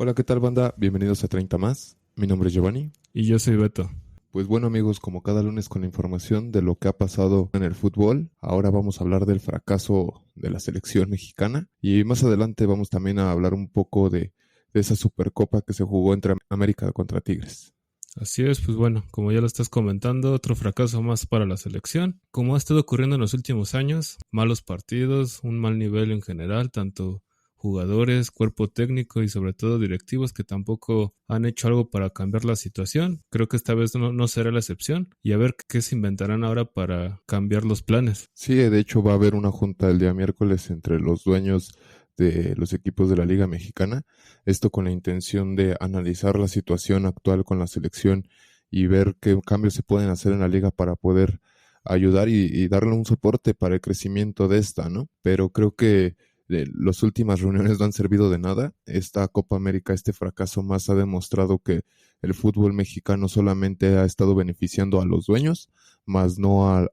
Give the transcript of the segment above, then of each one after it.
Hola, ¿qué tal, banda? Bienvenidos a 30 más. Mi nombre es Giovanni. Y yo soy Beto. Pues bueno, amigos, como cada lunes con la información de lo que ha pasado en el fútbol, ahora vamos a hablar del fracaso de la selección mexicana y más adelante vamos también a hablar un poco de esa Supercopa que se jugó entre América contra Tigres. Así es, pues bueno, como ya lo estás comentando, otro fracaso más para la selección. Como ha estado ocurriendo en los últimos años, malos partidos, un mal nivel en general, tanto jugadores, cuerpo técnico y sobre todo directivos que tampoco han hecho algo para cambiar la situación. Creo que esta vez no será la excepción y a ver qué se inventarán ahora para cambiar los planes. Sí, de hecho va a haber una junta el día miércoles entre los dueños de los equipos de la Liga Mexicana, esto con la intención de analizar la situación actual con la selección y ver qué cambios se pueden hacer en la liga para poder ayudar y darle un soporte para el crecimiento de esta, ¿no? Pero creo que las últimas reuniones no han servido de nada. Esta Copa América, este fracaso más ha demostrado que el fútbol mexicano solamente ha estado beneficiando a los dueños, más no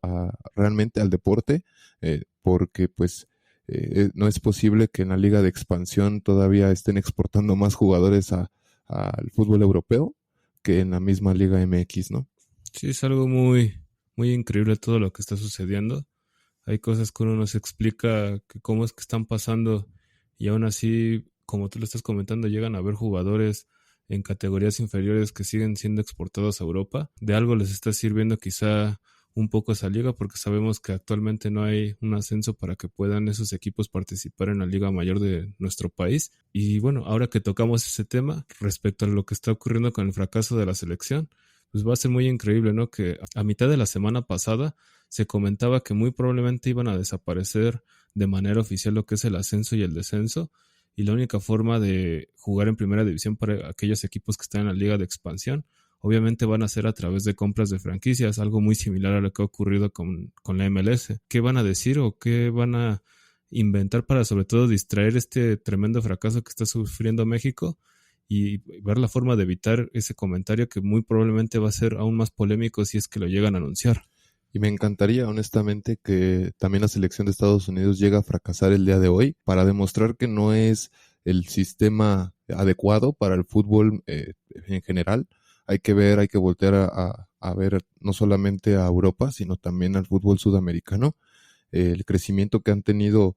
realmente al deporte, porque pues no es posible que en la liga de expansión todavía estén exportando más jugadores al fútbol europeo que en la misma liga MX, ¿no? Sí, es algo muy increíble todo lo que está sucediendo. Hay cosas que uno no se explica que cómo es que están pasando y aún así, como tú lo estás comentando, llegan a haber jugadores en categorías inferiores que siguen siendo exportados a Europa. De algo les está sirviendo quizá un poco esa liga porque sabemos que actualmente no hay un ascenso para que puedan esos equipos participar en la liga mayor de nuestro país. Y bueno, ahora que tocamos ese tema respecto a lo que está ocurriendo con el fracaso de la selección, pues va a ser muy increíble, ¿no? Que a mitad de la semana pasada se comentaba que muy probablemente iban a desaparecer de manera oficial lo que es el ascenso y el descenso, y la única forma de jugar en primera división para aquellos equipos que están en la liga de expansión, obviamente van a ser a través de compras de franquicias, algo muy similar a lo que ha ocurrido con la MLS. ¿Qué van a decir o qué van a inventar para sobre todo distraer este tremendo fracaso que está sufriendo México? Y ver la forma de evitar ese comentario que muy probablemente va a ser aún más polémico si es que lo llegan a anunciar. Y me encantaría, honestamente, que también la selección de Estados Unidos llegue a fracasar el día de hoy para demostrar que no es el sistema adecuado para el fútbol en general. Hay que ver, hay que voltear a ver no solamente a Europa, sino también al fútbol sudamericano. El crecimiento que han tenido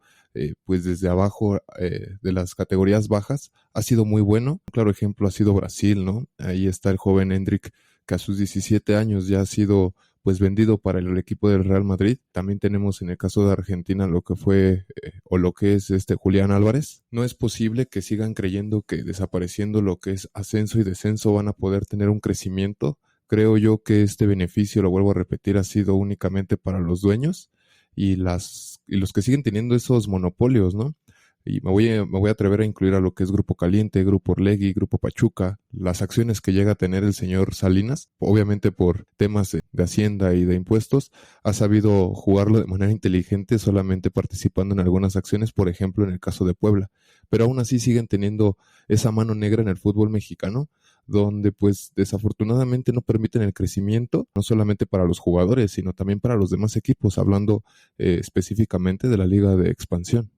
pues desde abajo de las categorías bajas ha sido muy bueno. Un claro ejemplo ha sido Brasil, ¿no? Ahí está el joven Hendrik, que a sus 17 años ya ha sido pues vendido para el equipo del Real Madrid. También tenemos en el caso de Argentina lo que fue o lo que es Julián Álvarez. No es posible que sigan creyendo que desapareciendo lo que es ascenso y descenso van a poder tener un crecimiento. Creo yo que este beneficio, lo vuelvo a repetir, ha sido únicamente para los dueños y los que siguen teniendo esos monopolios, ¿no? Y me voy a atrever a incluir a lo que es Grupo Caliente, Grupo Orlegui, Grupo Pachuca, las acciones que llega a tener el señor Salinas, obviamente por temas de Hacienda y de impuestos, ha sabido jugarlo de manera inteligente, solamente participando en algunas acciones, por ejemplo en el caso de Puebla, pero aún así siguen teniendo esa mano negra en el fútbol mexicano, donde pues desafortunadamente no permiten el crecimiento, no solamente para los jugadores, sino también para los demás equipos, hablando específicamente de la Liga de Expansión.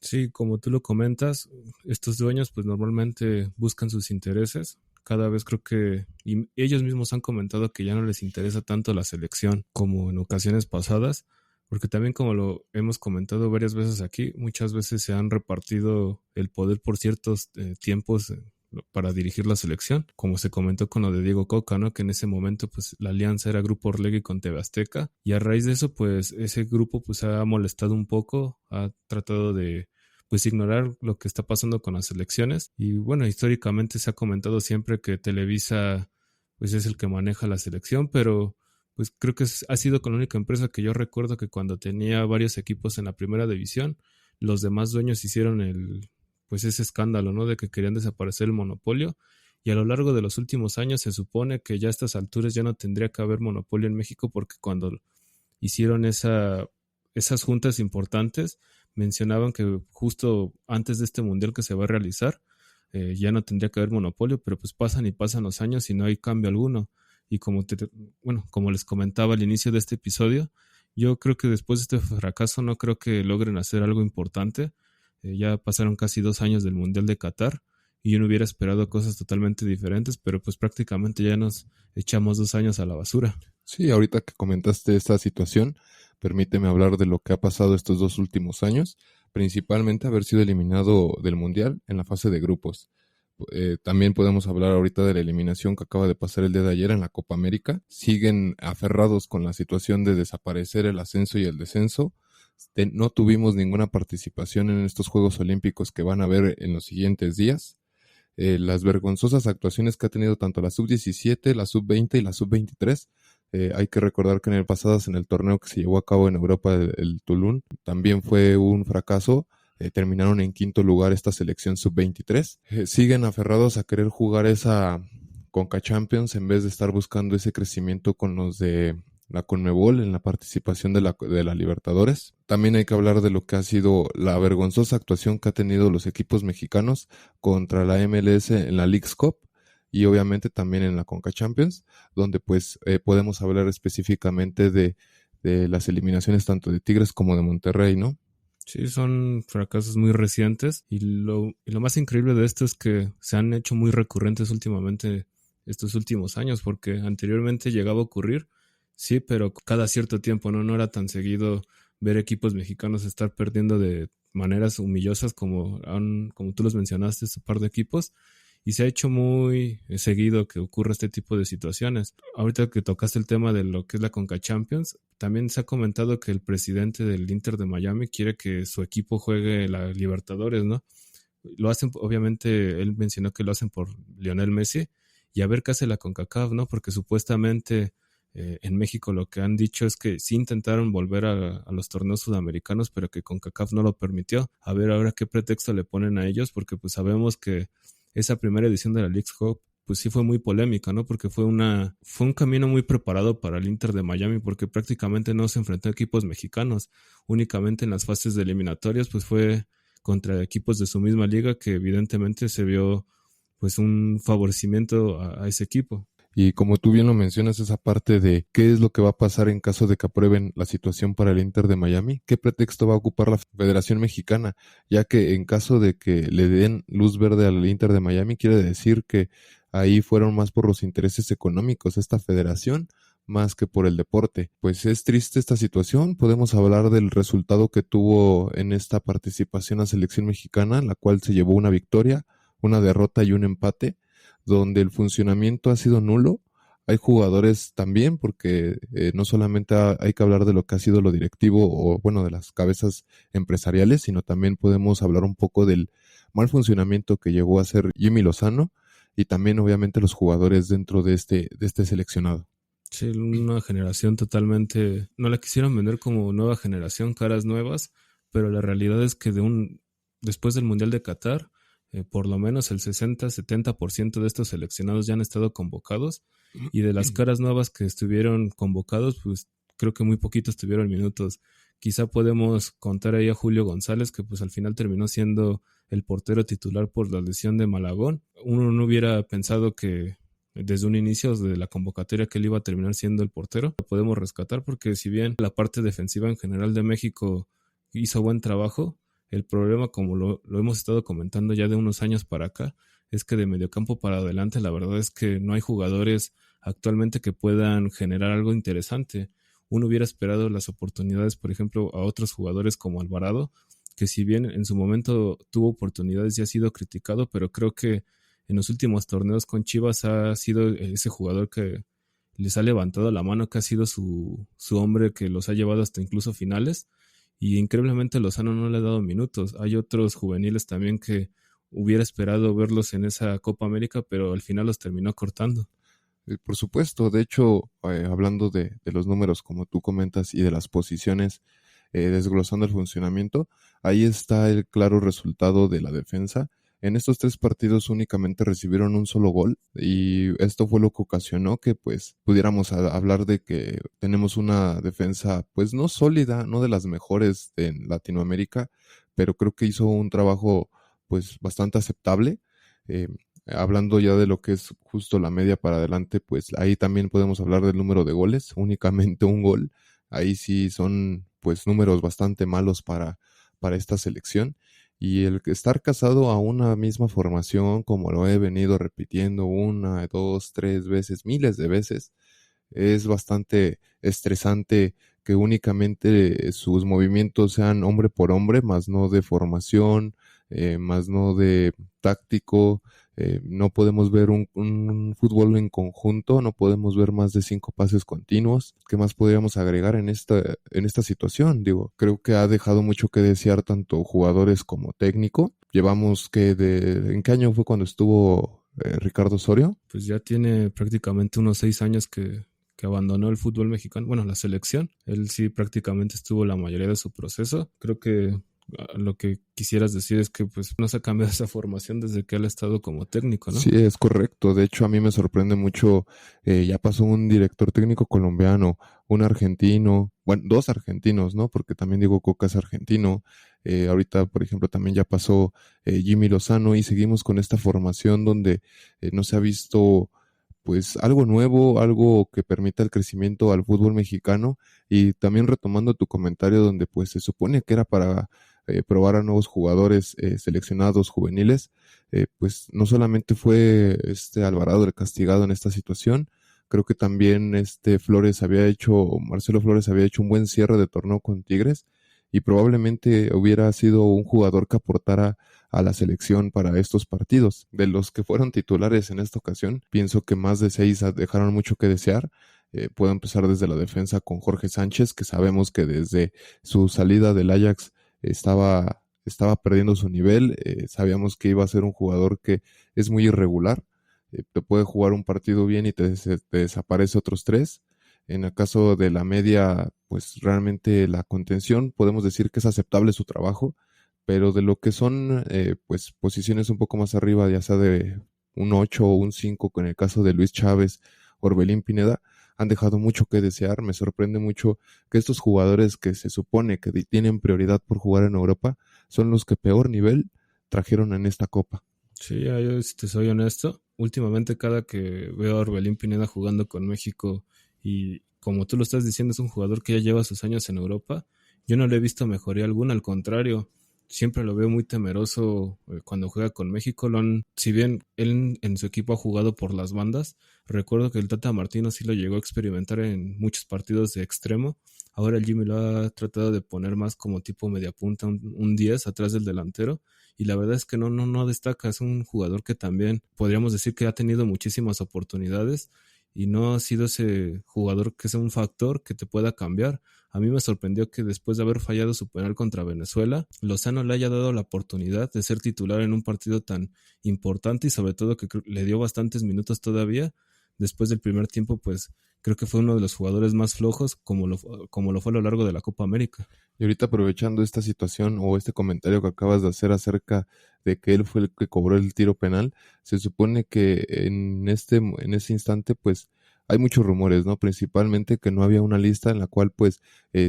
Sí, como tú lo comentas, estos dueños pues normalmente buscan sus intereses. Cada vez creo que y ellos mismos han comentado que ya no les interesa tanto la selección como en ocasiones pasadas, porque también como lo hemos comentado varias veces aquí, muchas veces se han repartido el poder por ciertos tiempos para dirigir la selección, como se comentó con lo de Diego Coca, ¿no? Que en ese momento pues la alianza era Grupo Orlegui con TV Azteca y a raíz de eso pues ese grupo pues ha molestado un poco, ha tratado de pues ignorar lo que está pasando con las elecciones y bueno, históricamente se ha comentado siempre que Televisa pues es el que maneja la selección, pero pues creo que ha sido con la única empresa que yo recuerdo que cuando tenía varios equipos en la primera división, los demás dueños hicieron pues ese escándalo, ¿no? De que querían desaparecer el monopolio y a lo largo de los últimos años se supone que ya a estas alturas ya no tendría que haber monopolio en México porque cuando hicieron esas juntas importantes mencionaban que justo antes de este mundial que se va a realizar ya no tendría que haber monopolio, pero pues pasan y pasan los años y no hay cambio alguno. Y como les comentaba al inicio de este episodio, yo creo que después de este fracaso no creo que logren hacer algo importante. Ya pasaron casi 2 años del Mundial de Qatar y uno hubiera esperado cosas totalmente diferentes, pero pues prácticamente ya nos echamos 2 años a la basura. Sí, ahorita que comentaste esta situación, permíteme hablar de lo que ha pasado estos 2 últimos años, principalmente haber sido eliminado del Mundial en la fase de grupos. También podemos hablar ahorita de la eliminación que acaba de pasar el día de ayer en la Copa América. Siguen aferrados con la situación de desaparecer el ascenso y el descenso. No tuvimos ninguna participación en estos Juegos Olímpicos que van a haber en los siguientes días. Las vergonzosas actuaciones que ha tenido tanto la sub-17, la sub-20 y la sub-23. Hay que recordar que en el pasado, en el torneo que se llevó a cabo en Europa, el Toulon, también fue un fracaso. Terminaron en quinto lugar esta selección sub-23. Siguen aferrados a querer jugar esa Conca Champions en vez de estar buscando ese crecimiento con los de la Conmebol en la participación de la Libertadores. También hay que hablar de lo que ha sido la vergonzosa actuación que ha tenido los equipos mexicanos contra la MLS en la Leagues Cup y obviamente también en la Conca Champions, donde pues podemos hablar específicamente de las eliminaciones tanto de Tigres como de Monterrey, ¿no? Sí, son fracasos muy recientes y lo más increíble de esto es que se han hecho muy recurrentes últimamente estos últimos años, porque anteriormente llegaba a ocurrir, sí, pero cada cierto tiempo, ¿no? No era tan seguido ver equipos mexicanos estar perdiendo de maneras humillosas como tú los mencionaste, este par de equipos, y se ha hecho muy seguido que ocurra este tipo de situaciones. Ahorita que tocaste el tema de lo que es la Conca Champions, también se ha comentado que el presidente del Inter de Miami quiere que su equipo juegue la Libertadores, ¿no? Lo hacen, obviamente, él mencionó que lo hacen por Lionel Messi, y a ver qué hace la CONCACAF, ¿no? Porque supuestamente en México lo que han dicho es que sí intentaron volver a los torneos sudamericanos, pero que CONCACAF no lo permitió. A ver ahora qué pretexto le ponen a ellos, porque pues sabemos que esa primera edición de la Leagues Cup pues sí fue muy polémica, ¿no? Porque fue un camino muy preparado para el Inter de Miami, porque prácticamente no se enfrentó a equipos mexicanos, únicamente en las fases de eliminatorias pues fue contra equipos de su misma liga, que evidentemente se vio pues un favorecimiento a ese equipo. Y como tú bien lo mencionas, esa parte de qué es lo que va a pasar en caso de que aprueben la situación para el Inter de Miami, qué pretexto va a ocupar la Federación Mexicana, ya que en caso de que le den luz verde al Inter de Miami, quiere decir que ahí fueron más por los intereses económicos esta federación, más que por el deporte. Pues es triste esta situación, podemos hablar del resultado que tuvo en esta participación la selección mexicana, la cual se llevó una victoria, una derrota y un empate, donde el funcionamiento ha sido nulo. Hay jugadores también, porque no solamente hay que hablar de lo que ha sido lo directivo o, bueno, de las cabezas empresariales, sino también podemos hablar un poco del mal funcionamiento que llegó a ser Jimmy Lozano y también, obviamente, los jugadores dentro de este seleccionado. Sí, una generación totalmente, no la quisieron vender como nueva generación, caras nuevas, pero la realidad es que después del Mundial de Qatar, por lo menos el 60-70% de estos seleccionados ya han estado convocados, y de las caras nuevas que estuvieron convocados, pues creo que muy poquitos tuvieron minutos. Quizá podemos contar ahí a Julio González, que pues al final terminó siendo el portero titular por la lesión de Malagón. Uno no hubiera pensado que desde un inicio de la convocatoria que él iba a terminar siendo el portero. Lo podemos rescatar porque si bien la parte defensiva en general de México hizo buen trabajo, el problema, como lo hemos estado comentando ya de unos años para acá, es que de mediocampo para adelante la verdad es que no hay jugadores actualmente que puedan generar algo interesante. Uno hubiera esperado las oportunidades, por ejemplo, a otros jugadores como Alvarado, que si bien en su momento tuvo oportunidades y ha sido criticado, pero creo que en los últimos torneos con Chivas ha sido ese jugador que les ha levantado la mano, que ha sido su hombre que los ha llevado hasta incluso finales, y increíblemente Lozano no le ha dado minutos. Hay otros juveniles también que hubiera esperado verlos en esa Copa América, pero al final los terminó cortando. Por supuesto, de hecho, hablando de los números como tú comentas y de las posiciones, desglosando el funcionamiento, ahí está el claro resultado de la defensa. En estos 3 partidos únicamente recibieron un solo gol y esto fue lo que ocasionó que pues pudiéramos hablar de que tenemos una defensa pues no sólida, no de las mejores en Latinoamérica, pero creo que hizo un trabajo pues bastante aceptable. Eh, Hablando ya de lo que es justo la media para adelante, pues ahí también podemos hablar del número de goles, únicamente un gol. Ahí sí son pues números bastante malos para esta selección. Y el estar casado a una misma formación, como lo he venido repitiendo una, dos, tres veces, miles de veces, es bastante estresante que únicamente sus movimientos sean hombre por hombre, más no de formación, más no de táctico. No podemos ver un fútbol en conjunto, no podemos ver más de 5 pases continuos. ¿Qué más podríamos agregar en esta situación? Digo, creo que ha dejado mucho que desear tanto jugadores como técnico. Llevamos ¿en qué año fue cuando estuvo Ricardo Osorio? Pues ya tiene prácticamente unos 6 años que abandonó el fútbol mexicano, bueno, la selección. Él sí prácticamente estuvo la mayoría de su proceso. Creo que lo que quisieras decir es que pues no se ha cambiado esa formación desde que él ha estado como técnico, ¿no? Sí, es correcto. De hecho, a mí me sorprende mucho, ya pasó un director técnico colombiano, un argentino, bueno, dos argentinos, ¿no? Porque también Diego Coca es argentino. Ahorita, por ejemplo, también ya pasó Jimmy Lozano y seguimos con esta formación donde no se ha visto pues algo nuevo, algo que permita el crecimiento al fútbol mexicano. Y también retomando tu comentario donde pues se supone que era para probar a nuevos jugadores seleccionados juveniles, pues no solamente fue este Alvarado el castigado en esta situación, creo que también Marcelo Flores había hecho un buen cierre de torneo con Tigres y probablemente hubiera sido un jugador que aportara a la selección para estos partidos. De los que fueron titulares en esta ocasión, pienso que más de 6 dejaron mucho que desear. Puedo empezar desde la defensa con Jorge Sánchez, que sabemos que desde su salida del Ajax estaba perdiendo su nivel. Sabíamos que iba a ser un jugador que es muy irregular. Te puede jugar un partido bien y te desaparece otros 3. En el caso de la media, pues realmente la contención, podemos decir que es aceptable su trabajo, pero de lo que son pues posiciones un poco más arriba, ya sea de un 8 o un 5, con el caso de Luis Chávez, Orbelín Pineda, han dejado mucho que desear. Me sorprende mucho que estos jugadores que se supone que tienen prioridad por jugar en Europa son los que peor nivel trajeron en esta copa. Sí, yo si te soy honesto, últimamente cada que veo a Orbelín Pineda jugando con México y como tú lo estás diciendo es un jugador que ya lleva sus años en Europa, yo no le he visto mejoría alguna, al contrario, siempre lo veo muy temeroso cuando juega con México. Si bien él en su equipo ha jugado por las bandas, recuerdo que el Tata Martino sí lo llegó a experimentar en muchos partidos de extremo. Ahora el Jimmy lo ha tratado de poner más como tipo media punta, un 10 atrás del delantero. Y la verdad es que no destaca. Es un jugador que también podríamos decir que ha tenido muchísimas oportunidades y no ha sido ese jugador que sea un factor que te pueda cambiar. A mí me sorprendió que después de haber fallado su penal contra Venezuela, Lozano le haya dado la oportunidad de ser titular en un partido tan importante y sobre todo que le dio bastantes minutos todavía. Después del primer tiempo, pues creo que fue uno de los jugadores más flojos como lo fue a lo largo de la Copa América. Y ahorita aprovechando esta situación o este comentario que acabas de hacer acerca de que él fue el que cobró el tiro penal, se supone que en ese instante pues hay muchos rumores, ¿no? Principalmente que no había una lista en la cual pues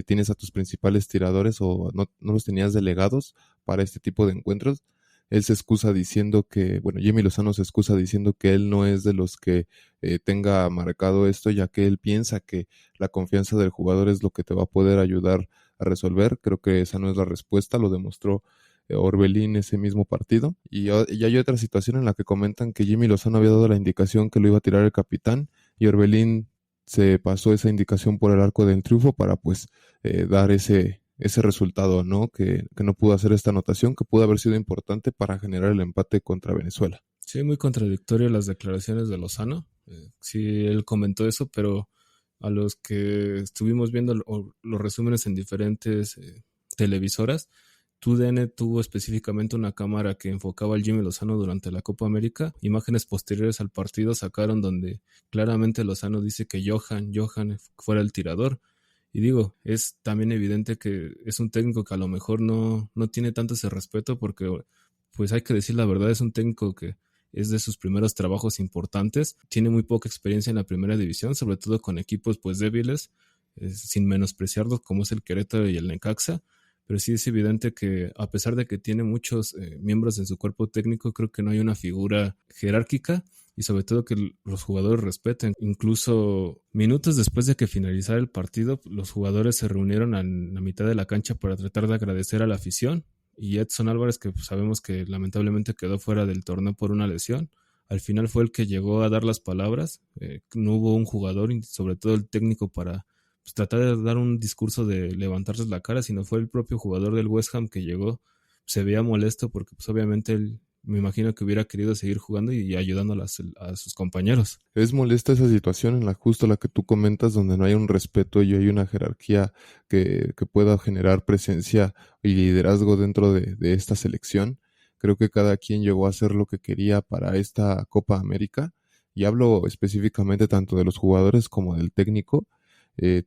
tienes a tus principales tiradores o no los tenías delegados para este tipo de encuentros. Él se excusa diciendo que, bueno, Jimmy Lozano se excusa diciendo que él no es de los que tenga marcado esto, ya que él piensa que la confianza del jugador es lo que te va a poder ayudar a resolver. Creo que esa no es la respuesta, lo demostró Orbelín ese mismo partido. Y hay otra situación en la que comentan que Jimmy Lozano había dado la indicación que lo iba a tirar el capitán y Orbelín se pasó esa indicación por el arco del triunfo para pues dar ese resultado, ¿no? Que no pudo hacer esta anotación, que pudo haber sido importante para generar el empate contra Venezuela. Sí, muy contradictorio las declaraciones de Lozano. Sí, él comentó eso, pero a los que estuvimos viendo los resúmenes en diferentes televisoras, TUDN tuvo específicamente una cámara que enfocaba al Jimmy Lozano durante la Copa América. Imágenes posteriores al partido sacaron donde claramente Lozano dice que Johan fuera el tirador. Y digo, es también evidente que es un técnico que a lo mejor no tiene tanto ese respeto porque, pues hay que decir la verdad, es un técnico que es de sus primeros trabajos importantes, tiene muy poca experiencia en la primera división, sobre todo con equipos pues débiles, sin menospreciarlos como es el Querétaro y el Necaxa, pero sí es evidente que a pesar de que tiene muchos miembros en su cuerpo técnico, creo que no hay una figura jerárquica y sobre todo que los jugadores respeten. Incluso minutos después de que finalizara el partido, los jugadores se reunieron en la mitad de la cancha para tratar de agradecer a la afición y Edson Álvarez, que pues, sabemos que lamentablemente quedó fuera del torneo por una lesión. Al final fue el que llegó a dar las palabras. No hubo un jugador, y sobre todo el técnico, para pues, tratar de dar un discurso de levantarles la cara, sino fue el propio jugador del West Ham que llegó. Se veía molesto porque pues obviamente él, me imagino que hubiera querido seguir jugando y ayudando a sus compañeros. Es molesta esa situación en la justo la que tú comentas, donde no hay un respeto y hay una jerarquía que pueda generar presencia y liderazgo dentro de esta selección. Creo que cada quien llegó a hacer lo que quería para esta Copa América, y hablo específicamente tanto de los jugadores como del técnico.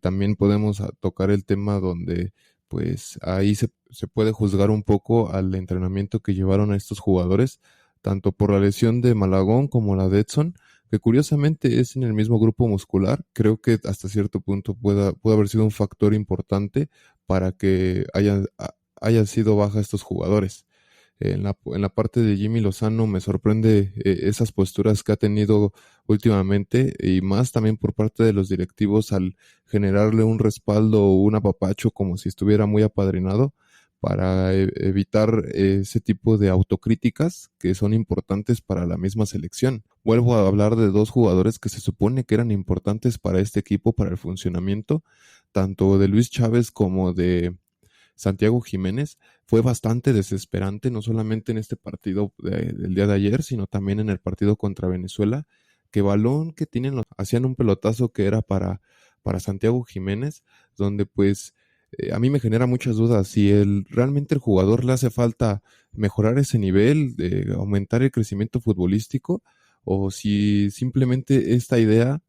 También podemos tocar el tema donde pues ahí se puede juzgar un poco al entrenamiento que llevaron a estos jugadores, tanto por la lesión de Malagón como la de Edson, que curiosamente es en el mismo grupo muscular. Creo que hasta cierto punto puede haber sido un factor importante para que haya sido baja estos jugadores. En la parte de Jimmy Lozano me sorprende esas posturas que ha tenido últimamente, y más también por parte de los directivos al generarle un respaldo o un apapacho como si estuviera muy apadrinado, para evitar ese tipo de autocríticas que son importantes para la misma selección. Vuelvo a hablar de dos jugadores que se supone que eran importantes para este equipo, para el funcionamiento, tanto de Luis Chávez como de Santiago Jiménez. Fue bastante desesperante, no solamente en este partido del día de ayer, sino también en el partido contra Venezuela, que balón que tienen, hacían un pelotazo que era para Santiago Jiménez, donde pues a mí me genera muchas dudas si realmente el jugador le hace falta mejorar ese nivel, aumentar el crecimiento futbolístico, o si simplemente esta idea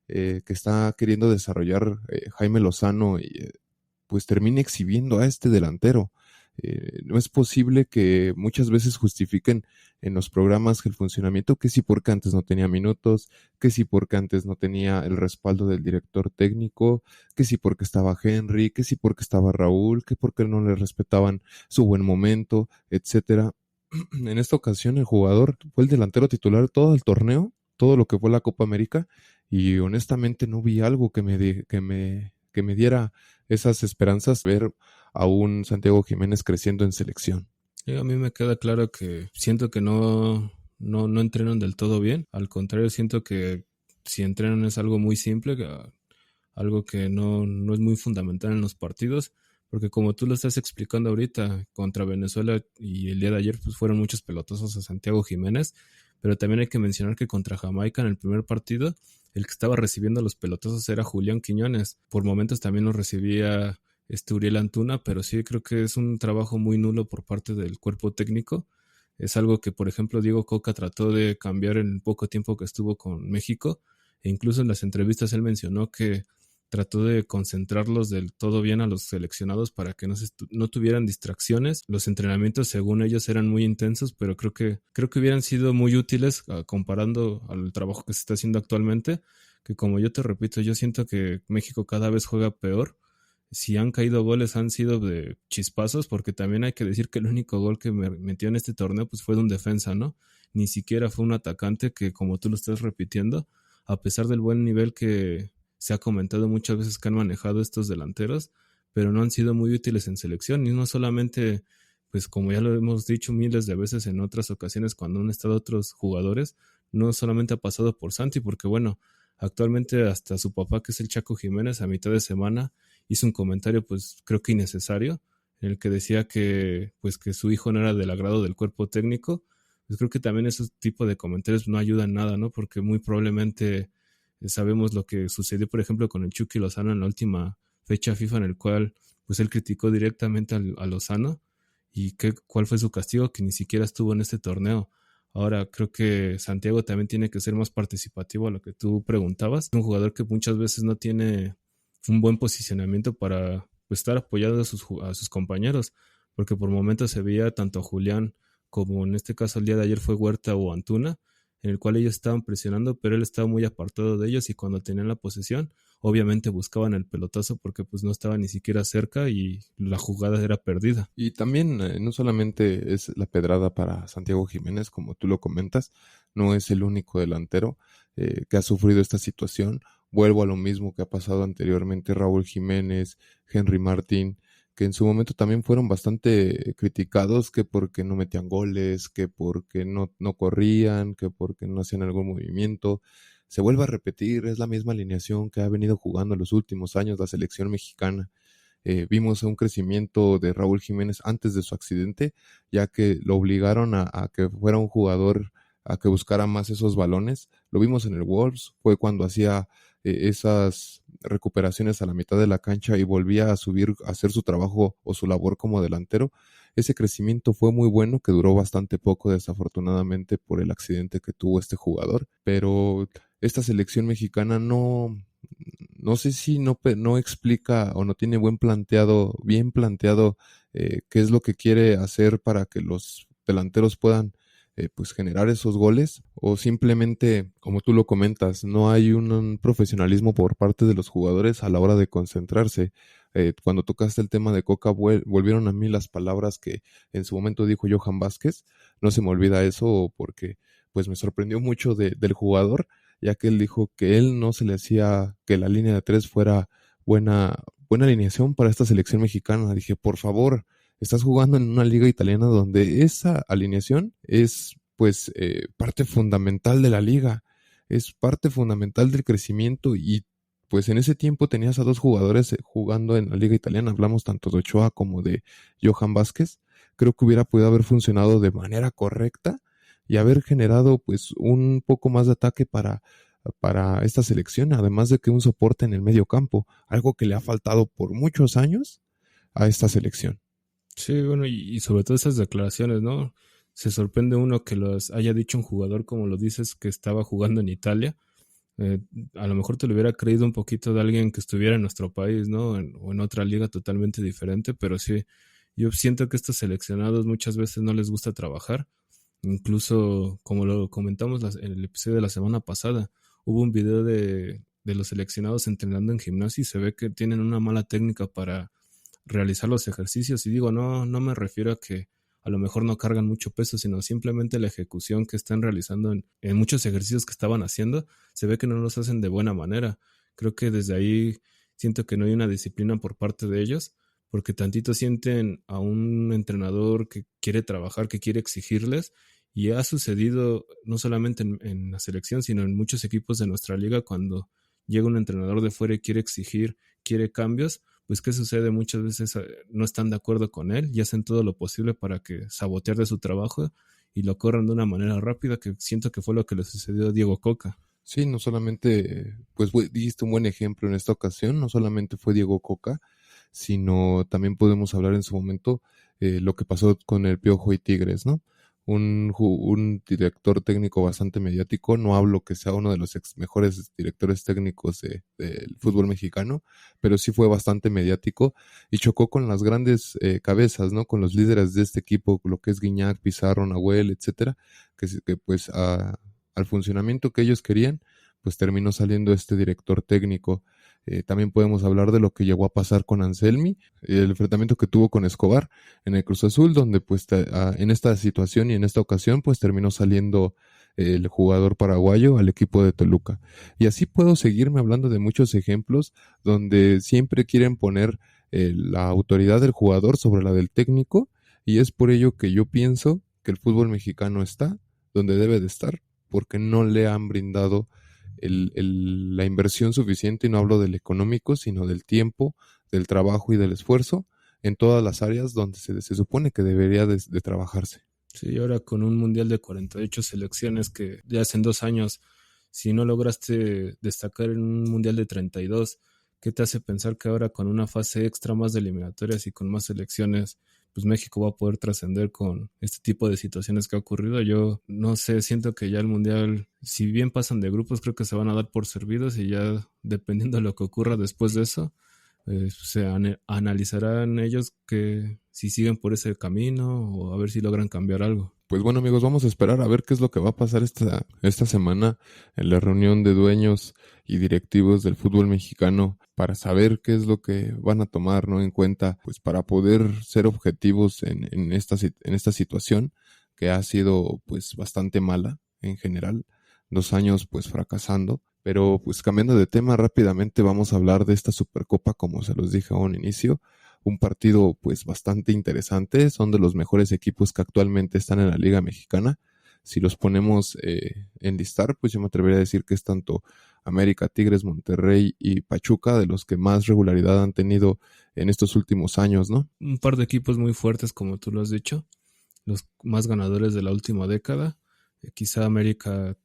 que está queriendo desarrollar Jaime Lozano pues termine exhibiendo a este delantero. No es posible que muchas veces justifiquen en los programas el funcionamiento, que sí porque antes no tenía minutos, que sí porque antes no tenía el respaldo del director técnico, que sí porque estaba Henry, que sí porque estaba Raúl, que porque no le respetaban su buen momento, etcétera. En esta ocasión el jugador fue el delantero titular todo el torneo, todo lo que fue la Copa América, y honestamente no vi algo que me diera esas esperanzas, ver a un Santiago Jiménez creciendo en selección. A mí me queda claro que siento que no entrenan del todo bien. Al contrario, siento que si entrenan es algo muy simple, algo que no es muy fundamental en los partidos, porque como tú lo estás explicando ahorita, contra Venezuela y el día de ayer pues fueron muchos pelotazos a Santiago Jiménez, pero también hay que mencionar que contra Jamaica en el primer partido, el que estaba recibiendo los pelotazos era Julián Quiñones. Por momentos también los recibía Uriel Antuna, pero sí creo que es un trabajo muy nulo por parte del cuerpo técnico. Es algo que, por ejemplo, Diego Coca trató de cambiar en el poco tiempo que estuvo con México, e incluso en las entrevistas él mencionó que trató de concentrarlos del todo bien a los seleccionados para que no tuvieran distracciones. Los entrenamientos, según ellos, eran muy intensos, pero creo que hubieran sido muy útiles comparando al trabajo que se está haciendo actualmente, que como yo te repito, yo siento que México cada vez juega peor. Si han caído goles han sido de chispazos, porque también hay que decir que el único gol que me metió en este torneo pues fue de un defensa, ¿no? Ni siquiera fue un atacante que, como tú lo estás repitiendo, a pesar del buen nivel que se ha comentado muchas veces que han manejado estos delanteros, pero no han sido muy útiles en selección, y no solamente, pues como ya lo hemos dicho miles de veces en otras ocasiones cuando han estado otros jugadores, no solamente ha pasado por Santi, porque bueno, actualmente hasta su papá, que es el Chaco Jiménez, a mitad de semana hizo un comentario pues creo que innecesario, en el que decía que pues que su hijo no era del agrado del cuerpo técnico. Pues creo que también esos tipos de comentarios no ayudan nada, ¿no? Porque muy probablemente sabemos lo que sucedió, por ejemplo, con el Chucky Lozano en la última fecha FIFA, en el cual pues él criticó directamente a Lozano, y cuál fue su castigo, que ni siquiera estuvo en este torneo. Ahora creo que Santiago también tiene que ser más participativo a lo que tú preguntabas. Un jugador que muchas veces no tiene un buen posicionamiento para pues, estar apoyado a sus compañeros, porque por momentos se veía tanto a Julián como en este caso el día de ayer fue Huerta o Antuna, en el cual ellos estaban presionando, pero él estaba muy apartado de ellos, y cuando tenían la posesión, obviamente buscaban el pelotazo porque pues no estaba ni siquiera cerca y la jugada era perdida. Y también no solamente es la pedrada para Santiago Jiménez, como tú lo comentas, no es el único delantero que ha sufrido esta situación. Vuelvo a lo mismo que ha pasado anteriormente Raúl Jiménez, Henry Martín, que en su momento también fueron bastante criticados, que porque no metían goles, que porque no corrían, que porque no hacían algún movimiento. Se vuelve a repetir, es la misma alineación que ha venido jugando en los últimos años la selección mexicana. Vimos un crecimiento de Raúl Jiménez antes de su accidente, ya que lo obligaron a que fuera un jugador a que buscara más esos balones. Lo vimos en el Wolves, fue cuando hacía esas recuperaciones a la mitad de la cancha y volvía a subir, a hacer su trabajo o su labor como delantero. Ese crecimiento fue muy bueno, que duró bastante poco, desafortunadamente, por el accidente que tuvo este jugador. Pero esta selección mexicana no sé si no explica o no tiene bien planteado qué es lo que quiere hacer para que los delanteros puedan pues generar esos goles, o simplemente, como tú lo comentas, no hay un profesionalismo por parte de los jugadores a la hora de concentrarse. Cuando tocaste el tema de Coca, volvieron a mí las palabras que en su momento dijo Johan Vázquez. No se me olvida eso, porque pues me sorprendió mucho del jugador, ya que él dijo que él no se le hacía que la línea de tres fuera buena alineación para esta selección mexicana. Dije, por favor, estás jugando en una liga italiana donde esa alineación es pues parte fundamental de la liga, es parte fundamental del crecimiento, y pues en ese tiempo tenías a dos jugadores jugando en la liga italiana. Hablamos tanto de Ochoa como de Johan Vázquez. Creo que hubiera podido haber funcionado de manera correcta y haber generado pues un poco más de ataque para esta selección, además de que un soporte en el medio campo, algo que le ha faltado por muchos años a esta selección. Sí, bueno, y sobre todo esas declaraciones, ¿no? Se sorprende uno que los haya dicho un jugador, como lo dices, que estaba jugando en Italia. Eh, a lo mejor te lo hubiera creído un poquito de alguien que estuviera en nuestro país, ¿no? O en otra liga totalmente diferente, pero sí, yo siento que estos seleccionados muchas veces no les gusta trabajar. Incluso, como lo comentamos en el episodio de la semana pasada, hubo un video de los seleccionados entrenando en gimnasio y se ve que tienen una mala técnica para realizar los ejercicios. Y digo, no me refiero a que a lo mejor no cargan mucho peso, sino simplemente la ejecución que están realizando en muchos ejercicios que estaban haciendo, se ve que no los hacen de buena manera. Creo que desde ahí siento que no hay una disciplina por parte de ellos, porque tantito sienten a un entrenador que quiere trabajar, que quiere exigirles, y ha sucedido no solamente en la selección, sino en muchos equipos de nuestra liga, cuando llega un entrenador de fuera y quiere exigir, quiere cambios, pues ¿qué sucede? Muchas veces no están de acuerdo con él y hacen todo lo posible para que sabotear de su trabajo y lo corran de una manera rápida, que siento que fue lo que le sucedió a Diego Coca. Sí, no solamente, pues dijiste un buen ejemplo en esta ocasión, no solamente fue Diego Coca, sino también podemos hablar en su momento lo que pasó con el Piojo y Tigres, ¿no? Un director técnico bastante mediático, no hablo que sea uno de los mejores directores técnicos del fútbol mexicano, pero sí fue bastante mediático y chocó con las grandes cabezas, ¿no? Con los líderes de este equipo, lo que es Guiñac, Pizarro, Nahuel, etcétera, que pues al funcionamiento que ellos querían, pues terminó saliendo este director técnico. También podemos hablar de lo que llegó a pasar con Anselmi, el enfrentamiento que tuvo con Escobar en el Cruz Azul, donde pues en esta situación y en esta ocasión pues terminó saliendo el jugador paraguayo al equipo de Toluca. Y así puedo seguirme hablando de muchos ejemplos donde siempre quieren poner la autoridad del jugador sobre la del técnico, y es por ello que yo pienso que el fútbol mexicano está donde debe de estar, porque no le han brindado la inversión suficiente, y no hablo del económico, sino del tiempo, del trabajo y del esfuerzo en todas las áreas donde se supone que debería de trabajarse. Sí, ahora con un mundial de 48 selecciones que ya hace 2 años, si no lograste destacar en un mundial de 32, ¿qué te hace pensar que ahora con una fase extra más de eliminatorias y con más selecciones, pues México va a poder trascender con este tipo de situaciones que ha ocurrido? Yo no sé, siento que ya el mundial, si bien pasan de grupos, creo que se van a dar por servidos, y ya dependiendo de lo que ocurra después de eso, analizarán ellos que si siguen por ese camino o a ver si logran cambiar algo. Pues bueno, amigos, vamos a esperar a ver qué es lo que va a pasar esta semana en la reunión de dueños y directivos del fútbol mexicano, para saber qué es lo que van a tomar, ¿no?, en cuenta, pues para poder ser objetivos en esta situación que ha sido pues bastante mala en general, 2 años pues fracasando. Pero pues cambiando de tema rápidamente, vamos a hablar de esta Supercopa, como se los dije a un inicio, un partido pues bastante interesante. Son de los mejores equipos que actualmente están en la Liga Mexicana. Si los ponemos en listar, pues yo me atrevería a decir que es tanto América, Tigres, Monterrey y Pachuca de los que más regularidad han tenido en estos últimos años, ¿no? Un par de equipos muy fuertes, como tú lo has dicho, los más ganadores de la última década. Quizá América,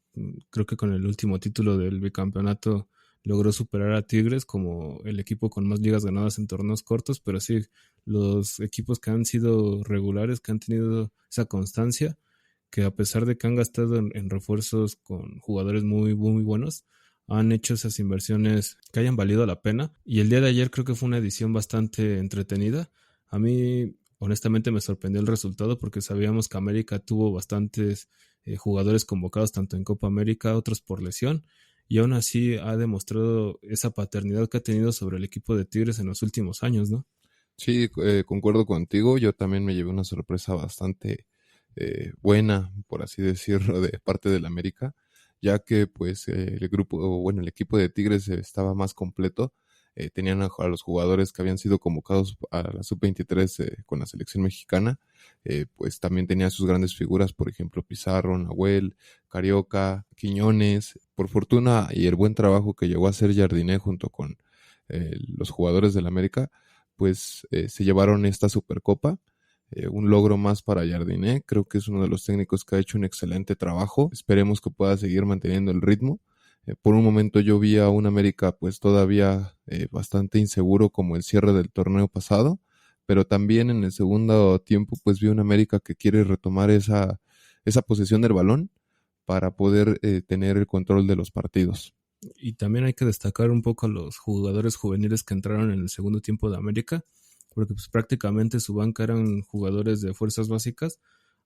creo que con el último título del bicampeonato logró superar a Tigres como el equipo con más ligas ganadas en torneos cortos, pero sí, los equipos que han sido regulares, que han tenido esa constancia, que a pesar de que han gastado en refuerzos con jugadores muy, muy buenos, han hecho esas inversiones que hayan valido la pena. Y el día de ayer creo que fue una edición bastante entretenida. A mí, honestamente, me sorprendió el resultado porque sabíamos que América tuvo bastantes jugadores convocados tanto en Copa América, otros por lesión, y aún así ha demostrado esa paternidad que ha tenido sobre el equipo de Tigres en los últimos años, ¿no? Sí, concuerdo contigo. Yo también me llevé una sorpresa bastante buena, por así decirlo, de parte del América, ya que pues el grupo, o bueno, el equipo de Tigres estaba más completo. Tenían a los jugadores que habían sido convocados a la sub-23 con la selección mexicana. Pues también tenía sus grandes figuras, por ejemplo, Pizarro, Nahuel, Carioca, Quiñones. Por fortuna y el buen trabajo que llegó a hacer Jardiné junto con los jugadores del América, pues se llevaron esta Supercopa. Un logro más para Jardiné. Creo que es uno de los técnicos que ha hecho un excelente trabajo. Esperemos que pueda seguir manteniendo el ritmo. Por un momento yo vi a un América pues todavía bastante inseguro como el cierre del torneo pasado, pero también en el segundo tiempo pues vi a un América que quiere retomar esa posesión del balón para poder tener el control de los partidos. Y también hay que destacar un poco a los jugadores juveniles que entraron en el segundo tiempo de América, porque pues prácticamente su banca eran jugadores de fuerzas básicas,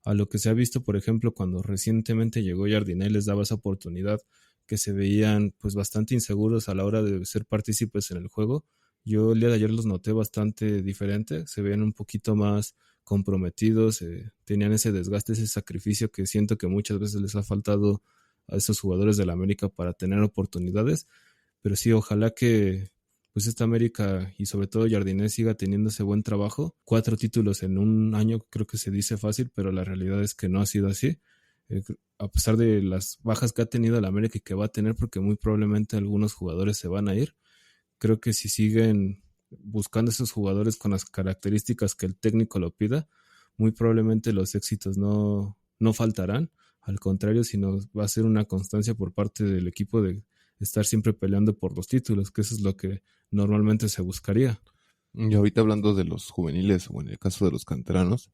a lo que se ha visto, por ejemplo, cuando recientemente llegó Jardiné, les daba esa oportunidad, que se veían pues bastante inseguros a la hora de ser partícipes en el juego. Yo el día de ayer los noté bastante diferente, se veían un poquito más comprometidos, tenían ese desgaste, ese sacrificio que siento que muchas veces les ha faltado a esos jugadores de la América para tener oportunidades, pero sí, ojalá que pues esta América y sobre todo Jardinés siga teniendo ese buen trabajo. 4 títulos en un año creo que se dice fácil, pero la realidad es que no ha sido así. A pesar de las bajas que ha tenido la América y que va a tener, porque muy probablemente algunos jugadores se van a ir, creo que si siguen buscando esos jugadores con las características que el técnico lo pida, muy probablemente los éxitos no faltarán. Al contrario, sino va a ser una constancia por parte del equipo de estar siempre peleando por los títulos, que eso es lo que normalmente se buscaría. Y ahorita hablando de los juveniles o en el caso de los canteranos,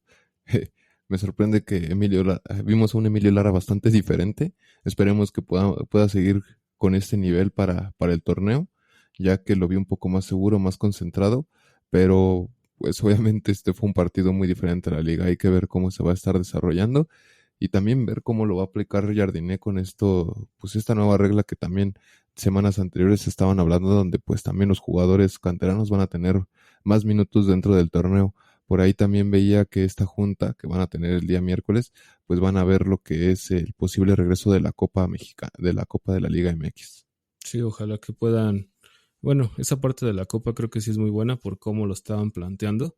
me sorprende que vimos a un Emilio Lara bastante diferente. Esperemos que pueda seguir con este nivel para el torneo, ya que lo vi un poco más seguro, más concentrado, pero pues obviamente este fue un partido muy diferente a la liga. Hay que ver cómo se va a estar desarrollando y también ver cómo lo va a aplicar Jardiné con esto, pues esta nueva regla que también semanas anteriores estaban hablando, donde pues también los jugadores canteranos van a tener más minutos dentro del torneo. Por ahí también veía que esta junta que van a tener el día miércoles, pues van a ver lo que es el posible regreso de la Copa Mexicana, de la Copa de la Liga MX. Sí, ojalá que puedan. Bueno, esa parte de la Copa creo que sí es muy buena por cómo lo estaban planteando.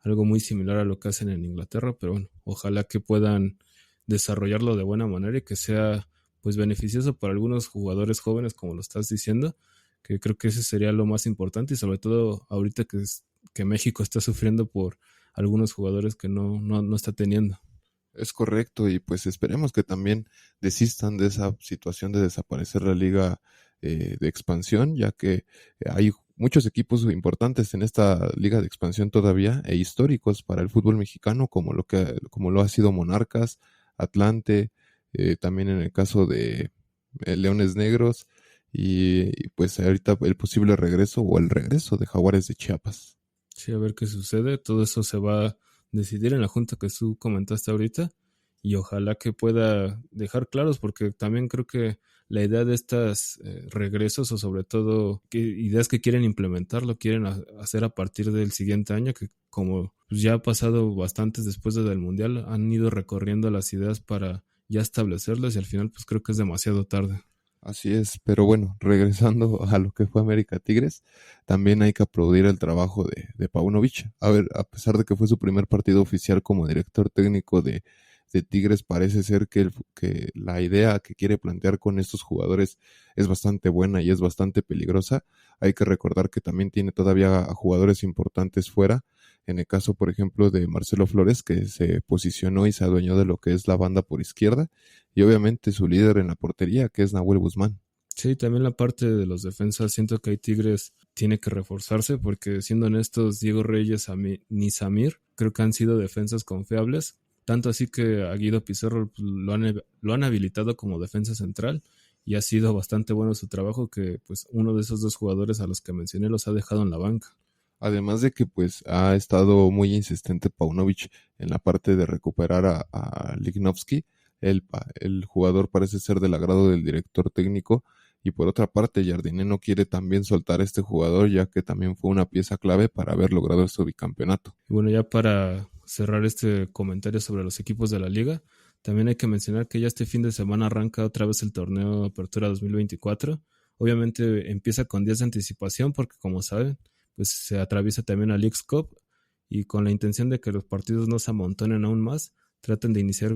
Algo muy similar a lo que hacen en Inglaterra, pero bueno, ojalá que puedan desarrollarlo de buena manera y que sea pues beneficioso para algunos jugadores jóvenes, como lo estás diciendo, que creo que ese sería lo más importante y sobre todo ahorita que México está sufriendo por algunos jugadores que no está teniendo. Es correcto, y pues esperemos que también desistan de esa situación de desaparecer la liga de expansión, ya que hay muchos equipos importantes en esta liga de expansión todavía e históricos para el fútbol mexicano, como lo ha sido Monarcas, Atlante, también en el caso de Leones Negros y pues ahorita el posible regreso o el regreso de Jaguares de Chiapas. Sí, a ver qué sucede. Todo eso se va a decidir en la junta que tú comentaste ahorita y ojalá que pueda dejar claros porque también creo que la idea de estos regresos o sobre todo ideas que quieren implementar lo quieren hacer a partir del siguiente año que como pues, ya ha pasado bastantes después del Mundial han ido recorriendo las ideas para ya establecerlas y al final pues creo que es demasiado tarde. Así es, pero bueno, regresando a lo que fue América Tigres, también hay que aplaudir el trabajo de Paunovic. A ver, a pesar de que fue su primer partido oficial como director técnico de Tigres, parece ser que la idea que quiere plantear con estos jugadores es bastante buena y es bastante peligrosa. Hay que recordar que también tiene todavía a jugadores importantes fuera. En el caso, por ejemplo, de Marcelo Flores, que se posicionó y se adueñó de lo que es la banda por izquierda y obviamente su líder en la portería, que es Nahuel Guzmán. Sí, también la parte de los defensas, siento que hay Tigres tiene que reforzarse porque siendo honestos, Diego Reyes ni Samir creo que han sido defensas confiables, tanto así que a Guido Pizarro pues, lo han habilitado como defensa central y ha sido bastante bueno su trabajo que pues uno de esos dos jugadores a los que mencioné los ha dejado en la banca. Además de que pues ha estado muy insistente Paunovic en la parte de recuperar a Lignovsky, el jugador parece ser del agrado del director técnico y por otra parte Jardiné no quiere también soltar a este jugador ya que también fue una pieza clave para haber logrado este bicampeonato. Y bueno, ya para cerrar este comentario sobre los equipos de la liga, también hay que mencionar que ya este fin de semana arranca otra vez el torneo Apertura 2024. Obviamente empieza con días de anticipación porque como saben, pues se atraviesa también la Leagues Cup y con la intención de que los partidos no se amontonen aún más, traten de iniciar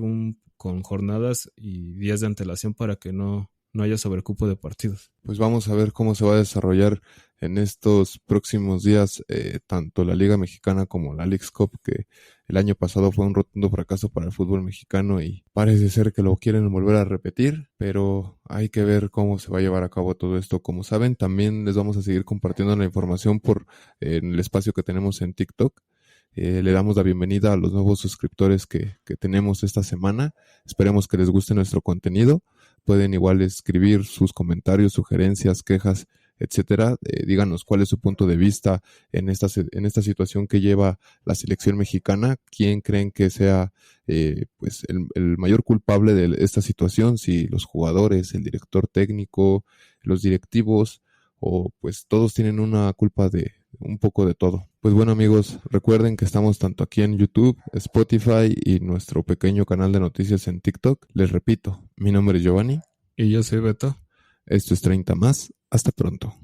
con jornadas y días de antelación para que no haya sobrecupo de partidos. Pues vamos a ver cómo se va a desarrollar en estos próximos días tanto la Liga Mexicana como la Leagues Cup, que el año pasado fue un rotundo fracaso para el fútbol mexicano y parece ser que lo quieren volver a repetir, pero hay que ver cómo se va a llevar a cabo todo esto. Como saben, también les vamos a seguir compartiendo la información en el espacio que tenemos en TikTok. Le damos la bienvenida a los nuevos suscriptores que tenemos esta semana. Esperemos que les guste nuestro contenido. Pueden igual escribir sus comentarios, sugerencias, quejas, etcétera. Díganos cuál es su punto de vista en esta situación que lleva la selección mexicana. ¿Quién creen que sea pues el mayor culpable de esta situación? Si los jugadores, el director técnico, los directivos o pues todos tienen una culpa de un poco de todo. Pues bueno amigos, recuerden que estamos tanto aquí en YouTube, Spotify y nuestro pequeño canal de noticias en TikTok. Les repito, mi nombre es Giovanni. Y yo soy Beto. Esto es 30 más. Hasta pronto.